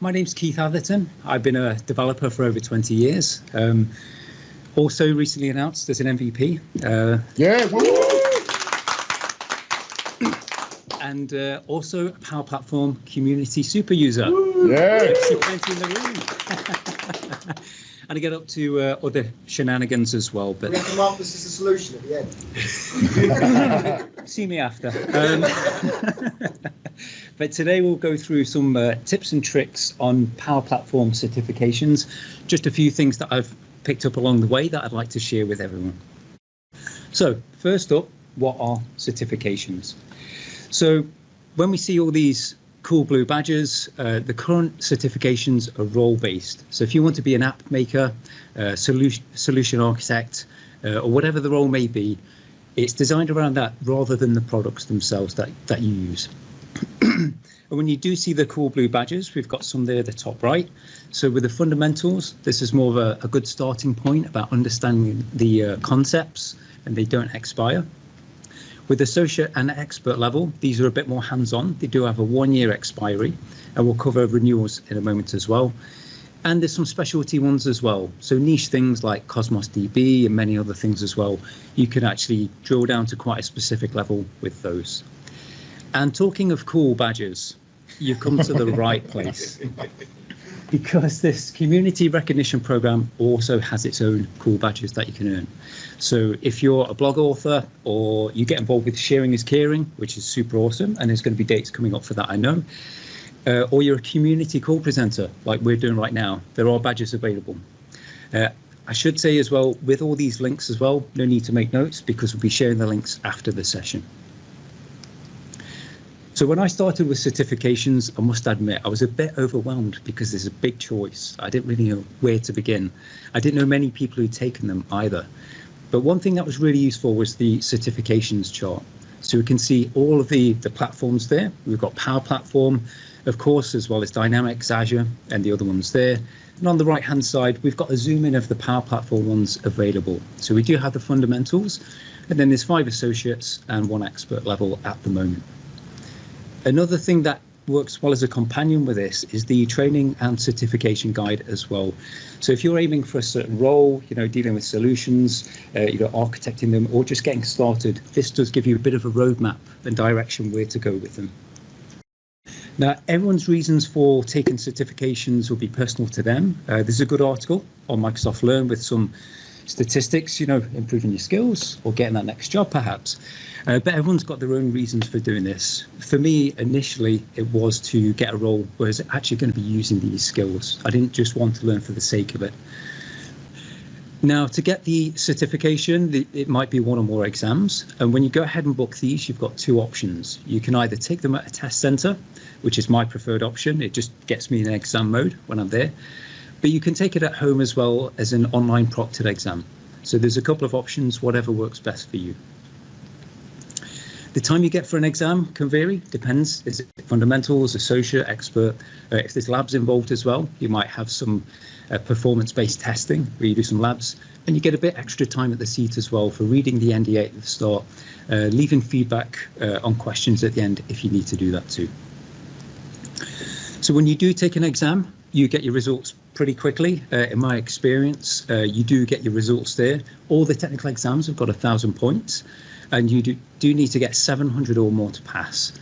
My name's Keith Atherton. I've been a developer for over 20 years. Also recently announced as an MVP. And also a Power Platform community super user. Yeah. Plenty in the room. And I get up to other shenanigans as well. But we have to mark this as a solution at the end. See me after. But today we'll go through some tips and tricks on Power Platform certifications. Just a few things that I've picked up along the way that I'd like to share with everyone. So first up, what are certifications? So when we see all these cool blue badges, the current certifications are role-based. So if you want to be an app maker, solution architect, or whatever the role may be, it's designed around that rather than the products themselves that you use. And when you do see the cool blue badges, we've got some there at the top right. So with the fundamentals, this is more of a good starting point about understanding the concepts, and they don't expire. With associate and expert level, these are a bit more hands-on. They do have a 1-year expiry, and we'll cover renewals in a moment as well. And there's some specialty ones as well. So niche things like Cosmos DB and many other things as well. You can actually drill down to quite a specific level with those. And talking of cool badges, you've come to the right place, because this community recognition program also has its own cool badges that you can earn. So if you're a blog author, or you get involved with sharing is caring, which is super awesome, and there's going to be dates coming up for that, I know, or you're a community call presenter like we're doing right now, there are badges available. I should say as well, with all these links as well, no need to make notes, because we'll be sharing the links after the session. So when I started with certifications, I must admit, I was a bit overwhelmed because there's a big choice. I didn't really know where to begin. I didn't know many people who'd taken them either. But one thing that was really useful was the certifications chart. So we can see all of the platforms there. We've got Power Platform, of course, as well as Dynamics, Azure, and the other ones there. And on the right-hand side, we've got a zoom in of the Power Platform ones available. So we do have the fundamentals, and then there's 5 associates and 1 expert level at the moment. Another thing that works well as a companion with this is the training and certification guide as well. So if you're aiming for a certain role, dealing with solutions, architecting them, or just getting started, this does give you a bit of a roadmap and direction where to go with them. Now, everyone's reasons for taking certifications will be personal to them. There's a good article on Microsoft Learn with some statistics, improving your skills or getting that next job perhaps. But everyone's got their own reasons for doing this. For me, initially, it was to get a role where I was actually going to be using these skills. I didn't just want to learn for the sake of it. Now, to get the certification, it might be 1 or more exams. And when you go ahead and book these, you've got 2 options. You can either take them at a test center, which is my preferred option. It just gets me in exam mode when I'm there. But you can take it at home as well as an online proctored exam. So there's a couple of options, whatever works best for you. The time you get for an exam can vary, depends. Is it fundamentals, associate, expert? If there's labs involved as well, you might have some performance-based testing where you do some labs, and you get a bit extra time at the seat as well for reading the NDA at the start, leaving feedback on questions at the end if you need to do that too. So when you do take an exam, you get your results pretty quickly. In my experience, you do get your results there. All the technical exams have got 1,000 points, and you do need to get 700 or more to pass.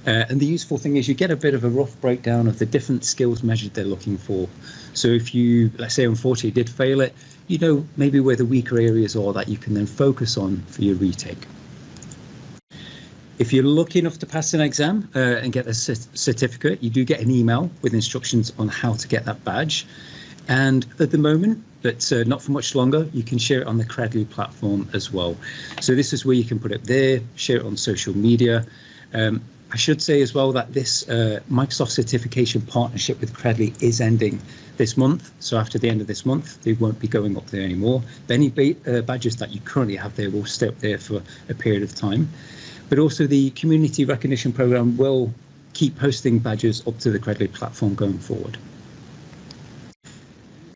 And the useful thing is you get a bit of a rough breakdown of the different skills measured they're looking for. So if you, let's say, unfortunately did fail it, you know maybe where the weaker areas are that you can then focus on for your retake. If you're lucky enough to pass an exam and get a certificate, you do get an email with instructions on how to get that badge. And at the moment, but not for much longer, you can share it on the Credly platform as well. So this is where you can put it there, share it on social media. I should say as well that this Microsoft certification partnership with Credly is ending this month. So after the end of this month, they won't be going up there anymore. But any badges that you currently have there will stay up there for a period of time. But also the community recognition program will keep posting badges up to the Credly platform going forward. If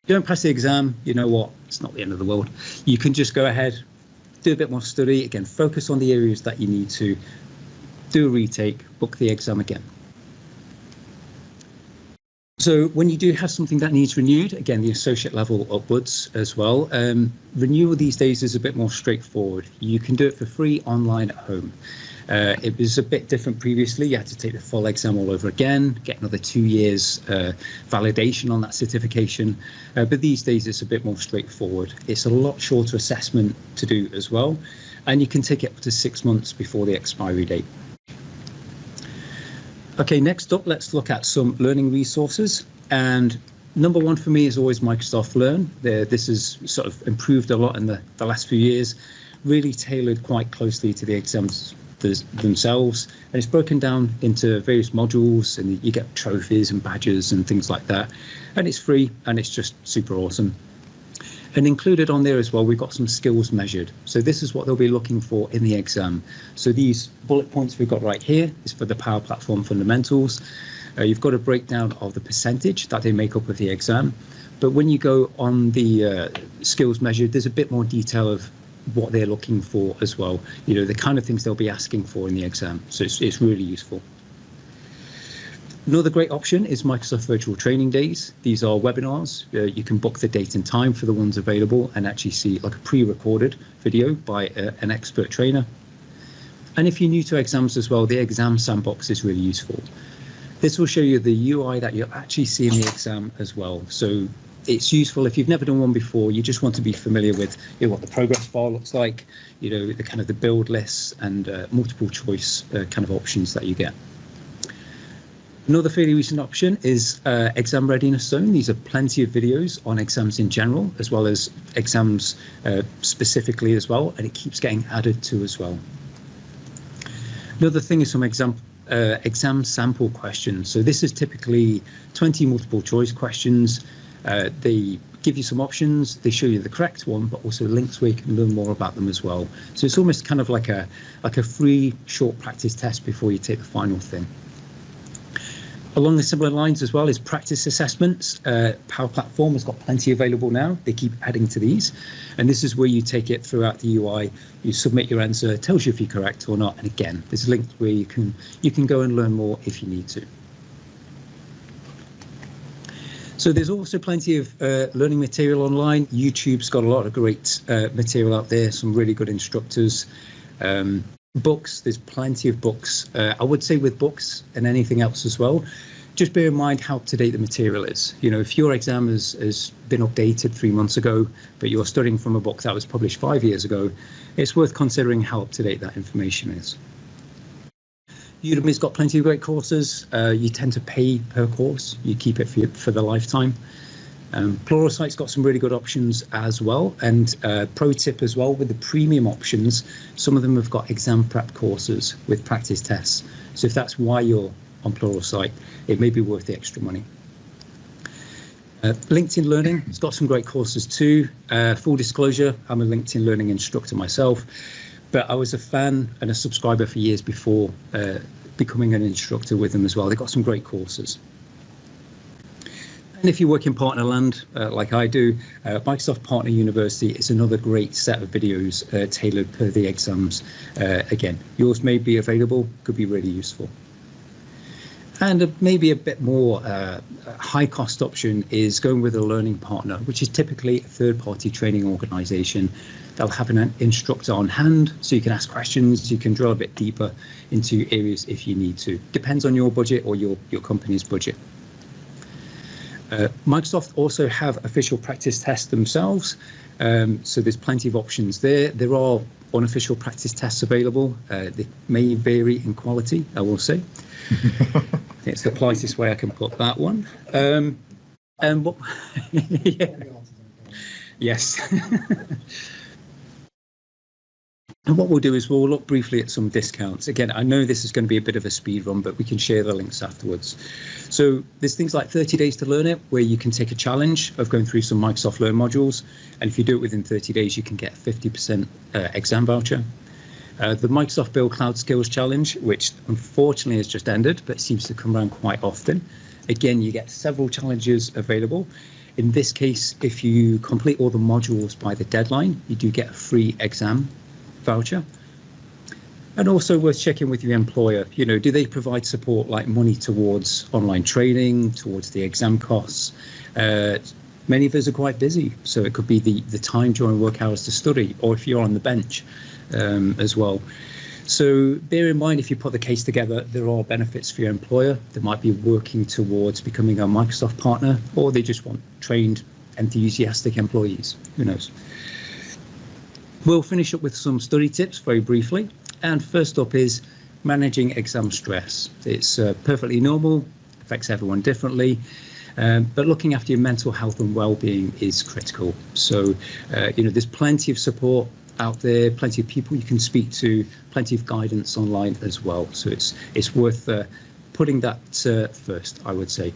you don't pass the exam, you know what, it's not the end of the world. You can just go ahead, do a bit more study, again, focus on the areas that you need to, do a retake, book the exam again. So when you do have something that needs renewed, again, the associate level upwards as well, renewal these days is a bit more straightforward. You can do it for free online at home. It was a bit different previously. You had to take the full exam all over again, get another 2 years validation on that certification. But these days it's a bit more straightforward. It's a lot shorter assessment to do as well. And you can take it up to 6 months before the expiry date. Okay, next up, let's look at some learning resources. And number one for me is always Microsoft Learn. This has sort of improved a lot in the last few years, really tailored quite closely to the exams themselves. And it's broken down into various modules, and you get trophies and badges and things like that. And it's free, and it's just super awesome. And included on there as well, we've got some skills measured. So this is what they'll be looking for in the exam. So these bullet points we've got right here is for the Power Platform fundamentals. You've got a breakdown of the percentage that they make up of the exam. But when you go on the skills measured, there's a bit more detail of what they're looking for as well. You know, the kind of things they'll be asking for in the exam. So it's really useful. Another great option is Microsoft Virtual Training Days. These are webinars. You can book the date and time for the ones available and actually see like a pre-recorded video by an expert trainer. And if you're new to exams as well, the exam sandbox is really useful. This will show you the UI that you'll actually see in the exam as well. So it's useful if you've never done one before, you just want to be familiar with what the progress bar looks like, the kind of the build lists and multiple choice kind of options that you get. Another fairly recent option is Exam Readiness Zone. These are plenty of videos on exams in general, as well as exams specifically as well, and it keeps getting added to as well. Another thing is some exam sample questions. So this is typically 20 multiple choice questions. They give you some options, they show you the correct one, but also links where you can learn more about them as well. So it's almost kind of like a free short practice test before you take the final thing. Along the similar lines as well is practice assessments. Power Platform has got plenty available now. They keep adding to these. And this is where you take it throughout the UI. You submit your answer, it tells you if you're correct or not. And again, there's links where you can go and learn more if you need to. So there's also plenty of learning material online. YouTube's got a lot of great material out there, some really good instructors. Books, there's plenty of books. I would say with books and anything else as well, just bear in mind how up-to-date the material is. If your exam has been updated 3 months ago, but you're studying from a book that was published 5 years ago, it's worth considering how up-to-date that information is. Udemy's got plenty of great courses. You tend to pay per course. You keep it for the lifetime. Pluralsight's got some really good options as well, and pro tip as well with the premium options, some of them have got exam prep courses with practice tests. So if that's why you're on Pluralsight, it may be worth the extra money. LinkedIn Learning has got some great courses too. Full disclosure, I'm a LinkedIn Learning instructor myself, but I was a fan and a subscriber for years before becoming an instructor with them as well. They've got some great courses. And if you work in partner land, like I do, Microsoft Partner University is another great set of videos tailored per the exams. Again, yours may be available, could be really useful. And maybe a bit more high cost option is going with a learning partner, which is typically a third-party training organisation. They'll have an instructor on hand, so you can ask questions, you can drill a bit deeper into areas if you need to. Depends on your budget or your company's budget. Microsoft also have official practice tests themselves, so there's plenty of options there. There are unofficial practice tests available. They may vary in quality, I will say. It's the politest way I can put that one. And what? Yeah. Yes. And what we'll do is we'll look briefly at some discounts. Again, I know this is going to be a bit of a speed run, but we can share the links afterwards. So there's things like 30 days to learn it, where you can take a challenge of going through some Microsoft Learn modules. And if you do it within 30 days, you can get a 50% exam voucher. The Microsoft Build Cloud Skills Challenge, which unfortunately has just ended, but seems to come around quite often. Again, you get several challenges available. In this case, if you complete all the modules by the deadline, you do get a free exam voucher. And also worth checking with your employer, you know, do they provide support like money towards online training, towards the exam costs? Many of us are quite busy, so it could be the time during work hours to study, or if you're on the bench as well. So bear in mind, if you put the case together, there are benefits for your employer. They might be working towards becoming a Microsoft partner, or they just want trained, enthusiastic employees. Who knows? We'll finish up with some study tips very briefly. And first up is managing exam stress. It's perfectly normal, affects everyone differently. But looking after your mental health and well-being is critical. So, you know, there's plenty of support out there, plenty of people you can speak to, plenty of guidance online as well. So it's worth putting that first, I would say.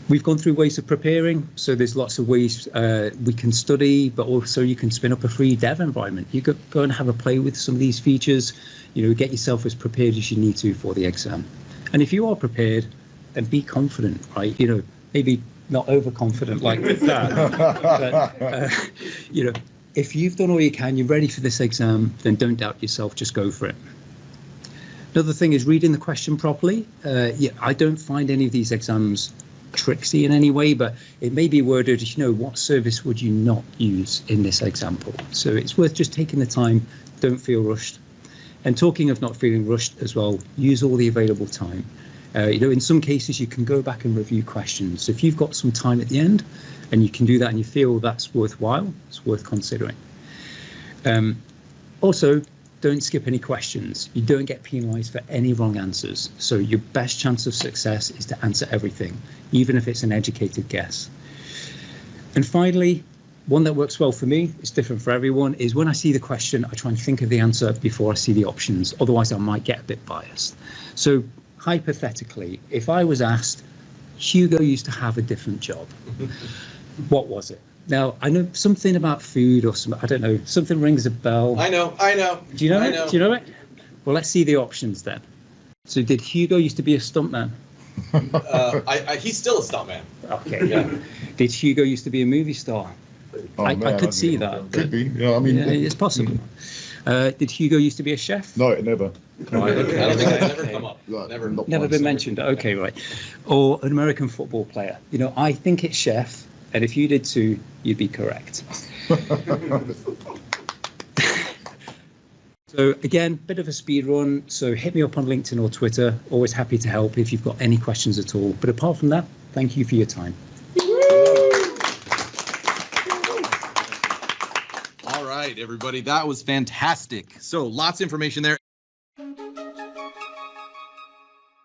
We've gone through ways of preparing, so there's lots of ways we can study, but also you can spin up a free dev environment. You could go and have a play with some of these features, you know, get yourself as prepared as you need to for the exam. And if you are prepared, then be confident, right? You know, maybe not overconfident like that, but, you know, if you've done all you can, you're ready for this exam, then don't doubt yourself, just go for it. Another thing is reading the question properly. Yeah, I don't find any of these exams tricksy in any way, but it may be worded as, you know, what service would you not use in this example? So it's worth just taking the time, don't feel rushed. And talking of not feeling rushed as well, use all the available time. You know, in some cases you can go back and review questions. So if you've got some time at the end and you can do that and you feel that's worthwhile, it's worth considering. Also, don't skip any questions. You don't get penalised for any wrong answers. So your best chance of success is to answer everything, even if it's an educated guess. And finally, one that works well for me, it's different for everyone, is when I see the question, I try and think of the answer before I see the options. Otherwise, I might get a bit biased. So hypothetically, if I was asked, Hugo used to have a different job, what was it? Now, I know something about food or some, I don't know, something rings a bell. I know. Do you know it? Do you know it? Well, let's see the options then. So did Hugo used to be a stuntman? He's still a stuntman. Okay, yeah. Did Hugo used to be a movie star? Oh, I man, could see that. Could be. Yeah, I mean, yeah, it's possible. Did Hugo used to be a chef? No, never. Right, okay. I don't think that's never come up. Like, Never. not Never once. been mentioned. Okay, right. Or an American football player. You know, I think it's chef, and if you did too, you'd be correct. So again, bit of a speed run. So hit me up on LinkedIn or Twitter. Always happy to help if you've got any questions at all. But apart from that, thank you for your time. All right, everybody, that was fantastic. So lots of information there.